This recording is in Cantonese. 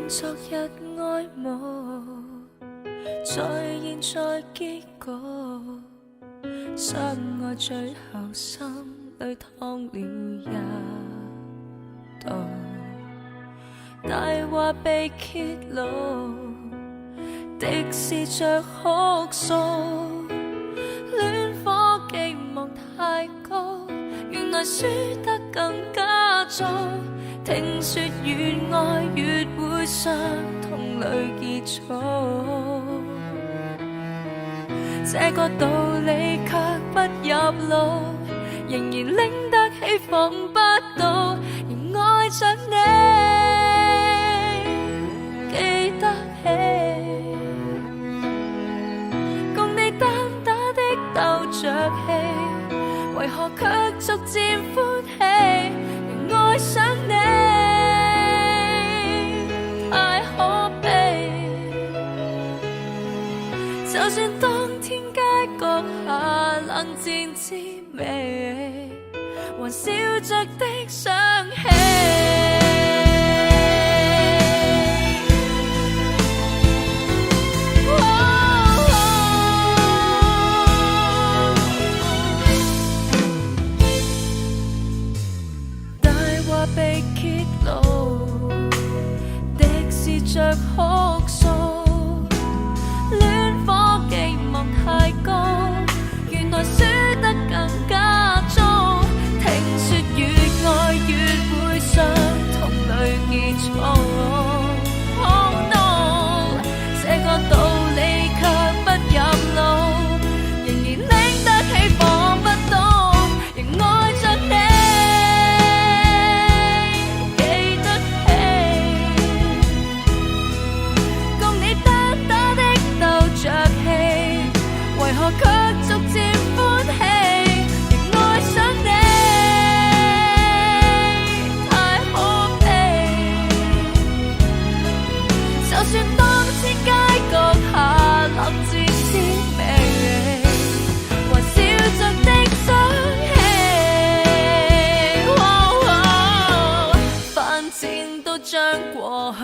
昨日愛慕，在現在結果，相愛最後心裏燙了一度，大話被揭露，的是着哭訴，戀火寄望太高，原來輸得更加早。聽說越愛越會傷，痛淚結束，這個道理卻不入腦，仍然拎得起放不到，仍愛着你，記得起，共你單打的鬥着氣，為何卻逐漸歡喜，仍愛上你，太可悲。就算當天街角下冷戰滋味，還笑着的想起。大話被揭露，的是着哭訴，戀火寄望太高，原來輸得更加早。聽說越愛越會傷，痛淚結束。Oh no， 這個道理卻不入腦，仍然拎得起放不到，仍愛着你，記得起，共你單打的鬥着氣，為何卻逐漸歡喜，仍愛上你，太可悲。就算當天街角下冷戰滋味，還笑着的想起。反正都將過去